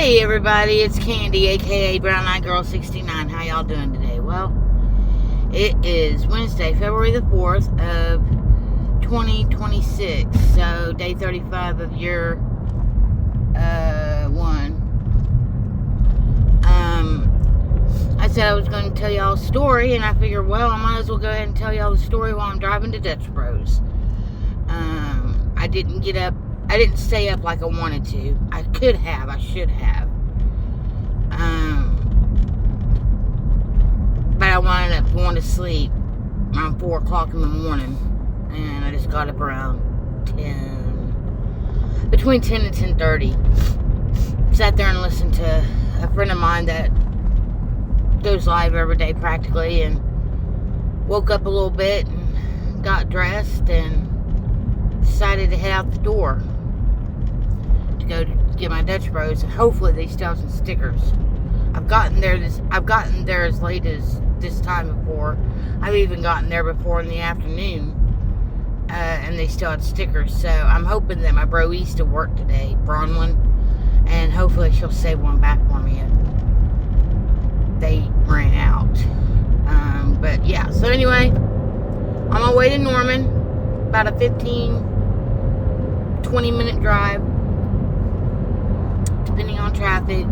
Hey everybody, it's Candy, aka Brown Eyed Girl 69. How y'all doing today? Well, it is Wednesday, February the 4th of 2026. So, day 35 of year 1. I said I was going to tell y'all a story, and I figured, well, I might as well go ahead and tell y'all the story while I'm driving to Dutch Bros. I didn't stay up like I wanted to. I could have. I should have. But I wound up going to sleep around 4 o'clock in the morning. And I just got up around 10. Between 10 and 10:30. Sat there and listened to a friend of mine that goes live every day practically. And woke up a little bit and got dressed and decided to head out the door to go to get my Dutch Bros, and hopefully they still have some stickers. I've gotten there as late as this time before. I've even gotten there before in the afternoon, and they still had stickers. So I'm hoping that my bro East to work today, Bronwyn, and hopefully she'll save one back for me if they ran out. But yeah, so anyway, on my way to Norman, about a 15-20 minute drive, depending on traffic.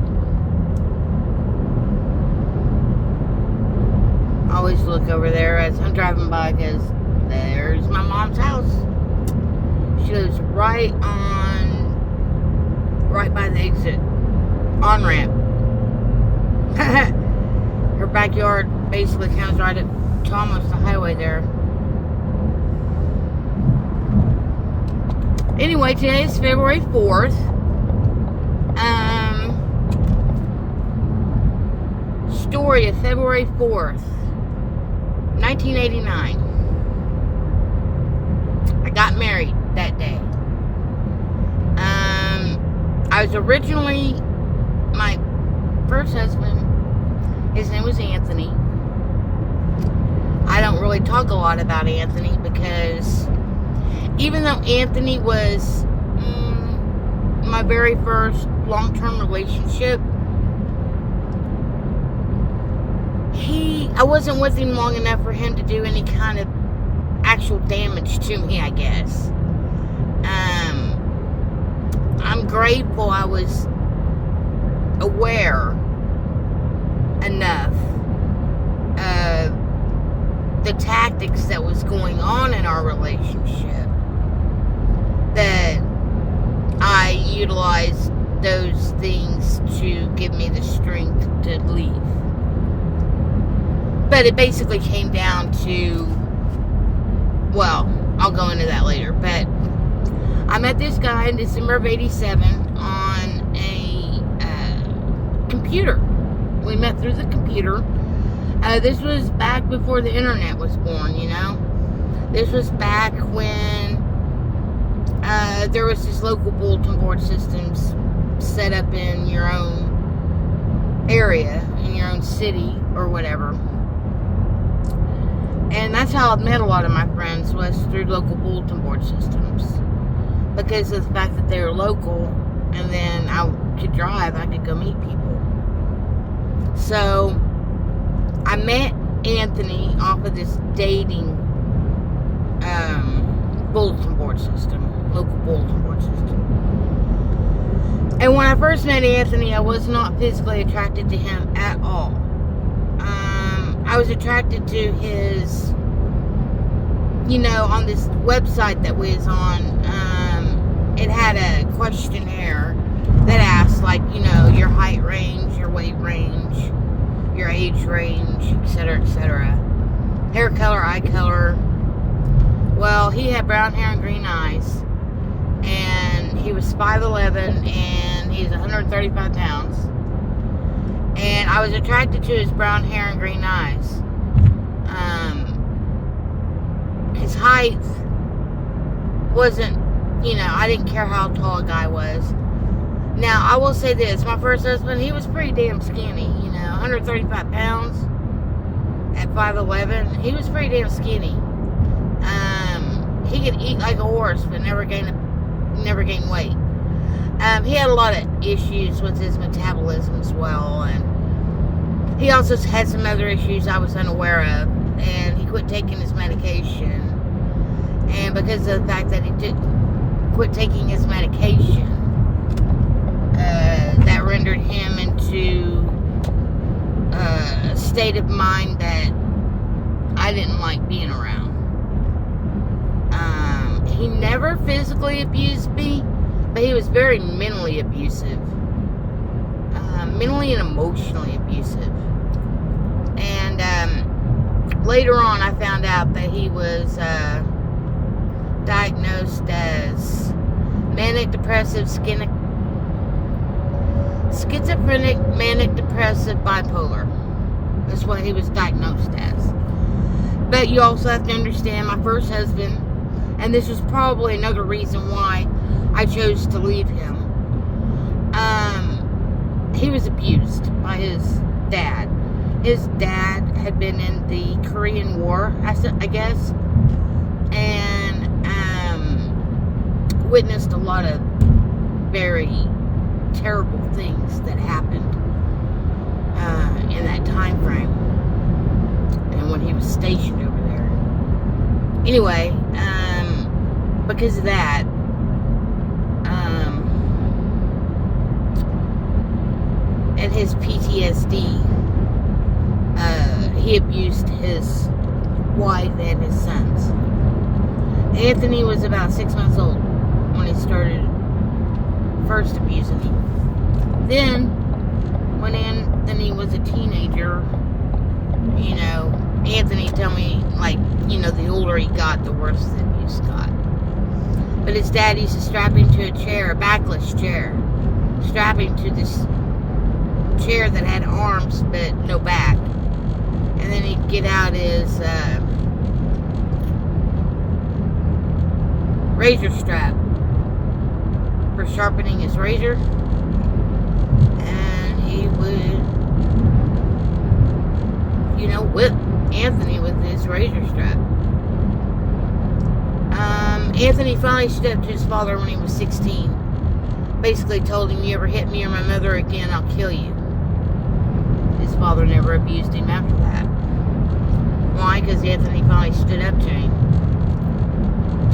I always look over there as I'm driving by, because there's my mom's house. She lives right by the exit on-ramp. Her backyard basically comes right up to almost the highway there. Anyway, today is February 4th. Story of February 4th, 1989. I got married that day. I was originally, my first husband, his name was Anthony. I don't really talk a lot about Anthony because even though Anthony was my very first long-term relationship, I wasn't with him long enough for him to do any kind of actual damage to me, I guess. I'm grateful I was aware enough of the tactics that was going on in our relationship that I utilized those things to give me the strength to leave. But it basically came down to, well, I'll go into that later, but I met this guy in December of 87 on a computer. We met through the computer. This was back before the internet was born, you know. This was back when there was this local bulletin board systems set up in your own area, in your own city or whatever. And that's how I met a lot of my friends, was through local bulletin board systems. Because of the fact that they were local, and then I could drive, I could go meet people. So I met Anthony off of this dating bulletin board system, local bulletin board system. And when I first met Anthony, I was not physically attracted to him at all. I was attracted to his, on this website that we was on, it had a questionnaire that asked, like, your height range, your weight range, your age range, etc., etc. Hair color, eye color. Well, he had brown hair and green eyes, and he was 5'11", and he's 135 pounds. And I was attracted to his brown hair and green eyes. His height wasn't, I didn't care how tall a guy was. Now, I will say this. My first husband, he was pretty damn skinny, 135 pounds at 5'11". He was pretty damn skinny. He could eat like a horse, but never gain weight. He had a lot of issues with his metabolism as well, and he also had some other issues I was unaware of, and he quit taking his medication. And because of the fact that he did quit taking his medication, that rendered him into a state of mind that I didn't like being around. He never physically abused me, but he was very mentally abusive. Mentally and emotionally abusive. And later on, I found out that he was diagnosed as manic depressive schizophrenic, manic depressive, bipolar. That's what he was diagnosed as. But you also have to understand, my first husband, and this was probably another reason why I chose to leave him. He was abused by his dad. His dad had been in the Korean War, I guess, and witnessed a lot of very terrible things that happened in that time frame, and when he was stationed over there. Anyway, because of that, and his PTSD, he abused his wife and his sons. Anthony was about 6 months old when he started first abusing him. Then, when Anthony was a teenager, Anthony told me, the older he got, the worse the abuse got. But his dad used to strap him to a chair, a backless chair. Strap him to this chair that had arms but no back. And then he'd get out his razor strap for sharpening his razor. And he would, whip Anthony with his razor strap. Anthony finally stood up to his father when he was 16. Basically told him, "You ever hit me or my mother again, I'll kill you." His father never abused him after that. Why? Because Anthony finally stood up to him.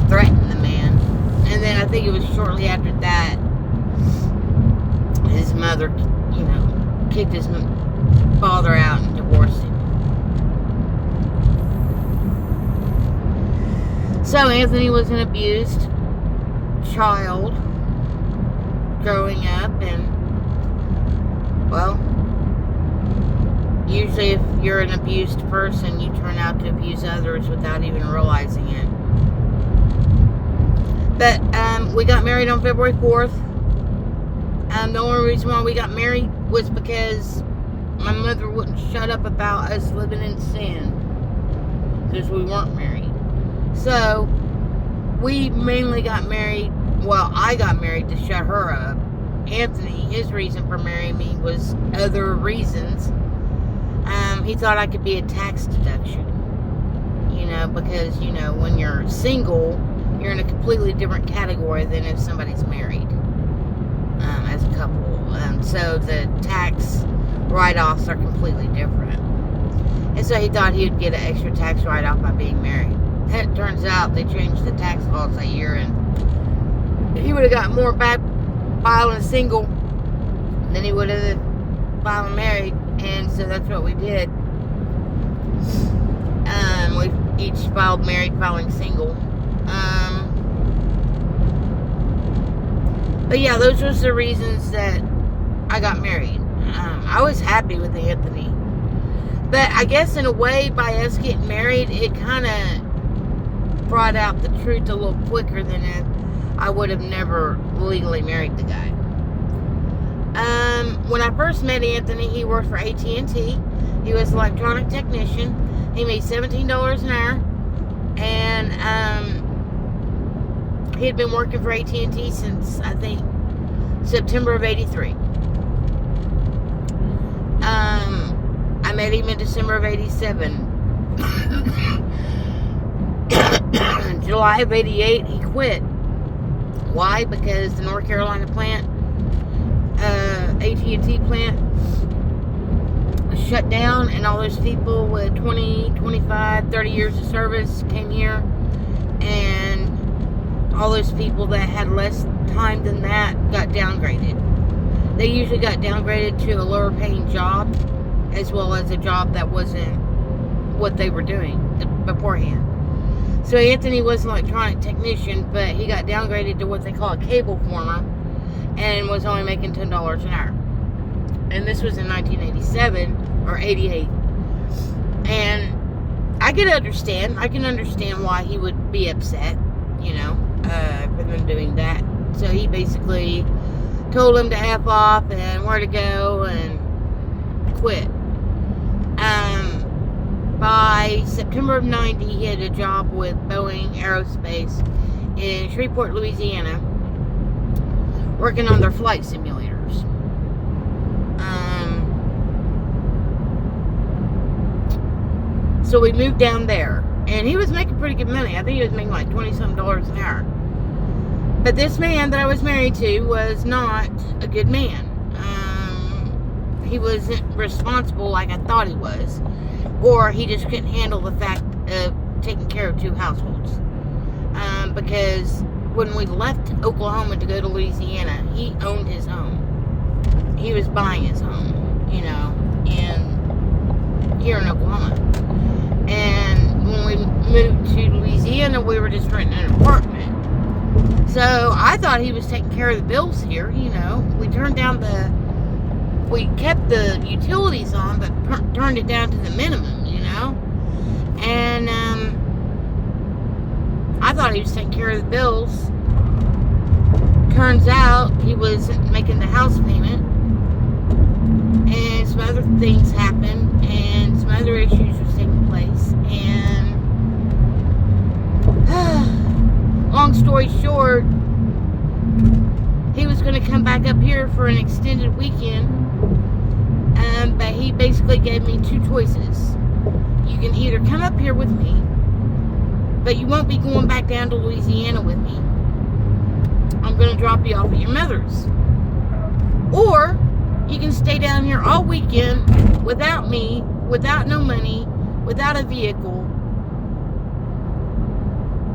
Threatened the man. And then I think it was shortly after that, his mother, kicked his father out and divorced him. So Anthony was an abused child growing up, and usually if you're an abused person, you turn out to abuse others without even realizing it. But we got married on February 4th. The only reason why we got married was because my mother wouldn't shut up about us living in sin, because we weren't married. So we mainly got married, I got married to shut her up. Anthony, his reason for marrying me was other reasons. He thought I could be a tax deduction. Because, when you're single, you're in a completely different category than if somebody's married as a couple. So the tax write-offs are completely different. And so he thought he would get an extra tax write-off by being married. It turns out they changed the tax laws that year, and he would have got more back filing single than he would have filing married. And so that's what we did. We each filed married, filing single. But yeah, those were the reasons that I got married. I was happy with Anthony. But I guess in a way, by us getting married, it kind of brought out the truth a little quicker than if I would have never legally married the guy. When I first met Anthony, he worked for AT&T. He was an electronic technician. He made $17 an hour. And he had been working for AT&T since, I think, September of '83. I met him in December of '87. July of '88, he quit. Why? Because the North Carolina plant AT&T plant was shut down, and all those people with 20, 25, 30 years of service came here, and all those people that had less time than that got downgraded. They usually got downgraded to a lower paying job, as well as a job that wasn't what they were doing beforehand. So Anthony was an electronic technician, but he got downgraded to what they call a cable former, and was only making $10 an hour. And this was in 1987 or 88. And I can understand why he would be upset, for them doing that. So he basically told him to F off and where to go and quit. By September of 90, he had a job with Boeing Aerospace in Shreveport, Louisiana, working on their flight simulators. So we moved down there, and he was making pretty good money. I think he was making like $20-something an hour. But this man that I was married to was not a good man. He wasn't responsible like I thought he was, or he just couldn't handle the fact of taking care of two households. Because when we left Oklahoma to go to Louisiana, he owned his home. He was buying his home, here in Oklahoma. And when we moved to Louisiana, we were just renting an apartment. So I thought he was taking care of the bills here, we kept the utilities on, but turned it down to the minimum, And I thought he was taking care of the bills. Turns out he wasn't making the house payment. And some other things happened, and some other issues were taking place. And long story short, he was going to come back up here for an extended weekend. But he basically gave me two choices. You can either come up here with me, but you won't be going back down to Louisiana with me. I'm going to drop you off at your mother's. Or you can stay down here all weekend without me, without no money, without a vehicle,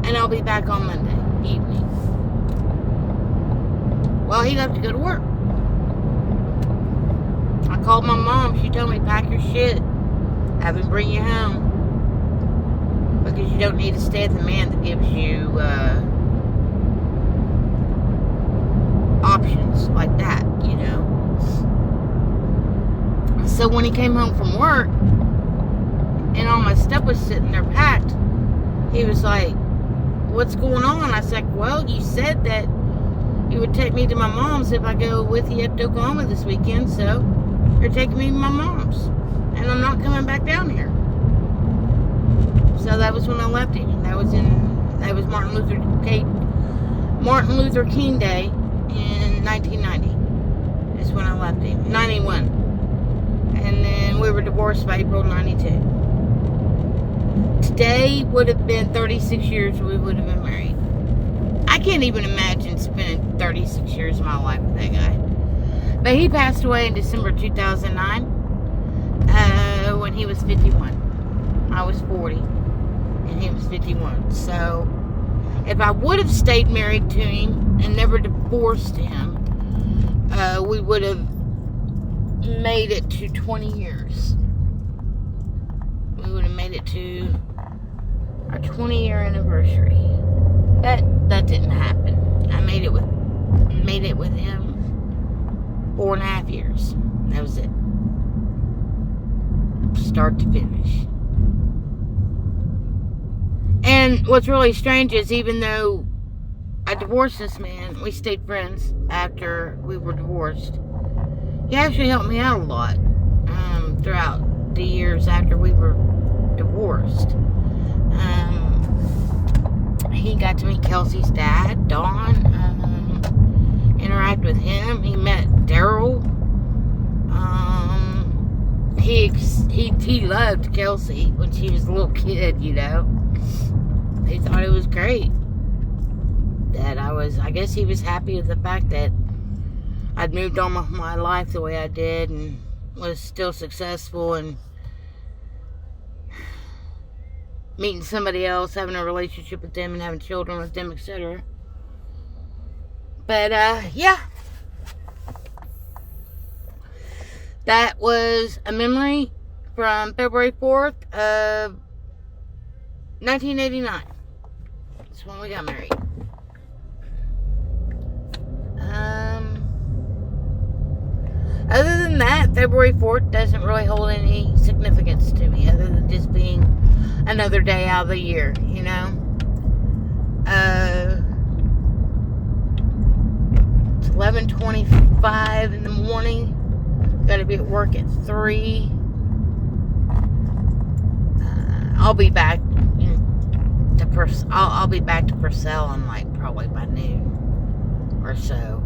and I'll be back on Monday evening. Well, he'd have to go to work. I called my mom. She told me, pack your shit. Have him bring you home. Because you don't need to stay with the man that gives you options like that, So when he came home from work, and all my stuff was sitting there packed, he was like, what's going on? I said, well, you said that you would take me to my mom's if I go with you up to Oklahoma this weekend, so you're taking me to my mom's, and I'm not coming back down here. So that was when I left him. That was Martin Luther King Day in 1990. Is when I left him. 91. And then we were divorced by April 92. Today would have been 36 years we would have been married. I can't even imagine spending 36 years of my life with that guy. But he passed away in December 2009 when he was 51. I was 40 and he was 51. So if I would have stayed married to him and never divorced him, we would have made it to 20 years. We would have made it to our 20-year anniversary. That didn't happen. I made it with him 4.5 years. That was it. Start to finish. And what's really strange is, even though I divorced this man, we stayed friends after we were divorced. He actually helped me out a lot throughout the years after we were divorced. He got to meet Kelsey's dad, Don, interact with him. He met Daryl. He loved Kelsey when she was a little kid, He thought it was great that I guess he was happy with the fact that I'd moved on with my life the way I did and was still successful and meeting somebody else, having a relationship with them and having children with them, etc. But, yeah. That was a memory from February 4th of 1989. That's when we got married. Other than that, February 4th doesn't really hold any significance to me, other than just being another day out of the year, you know? It's 11:25 in the morning. Gotta be at work at 3. I'll be back I'll be back to Purcell in probably by noon or so.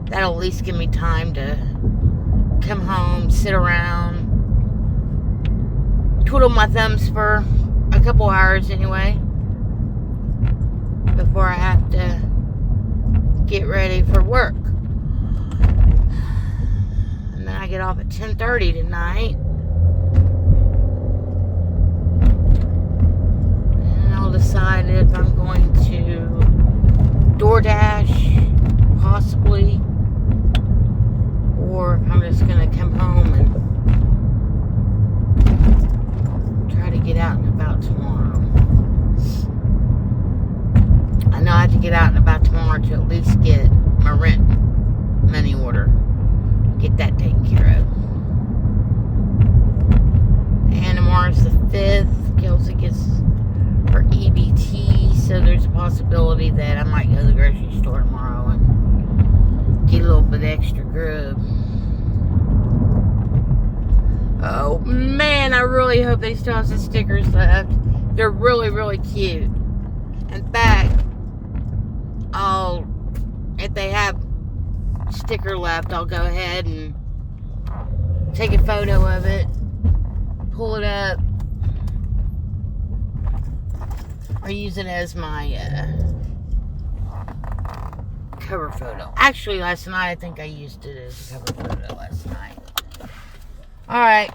That'll at least give me time to come home, sit around, twiddle my thumbs for a couple hours anyway, before I have to get ready for work. And then I get off at 10:30 tonight. And I'll decide if I'm going to DoorDash, possibly, or if I'm just going to come home and try to get out and about tomorrow. I know I have to get out and about tomorrow to at least get my rent money order. Get that taken care of. And tomorrow's the 5th. Kelsey gets her EBT, so there's a possibility that I might go to the grocery store tomorrow and get a little bit extra grub. Oh man, I really hope they still have some stickers left. They're really, really cute. In fact, if they have sticker left, I'll go ahead and take a photo of it, pull it up, or use it as my cover photo. Actually, last night I think I used it as a cover photo last night. Alright.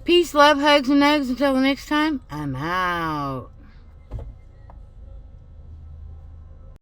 Peace, love, hugs, and nugs. Until the next time, I'm out.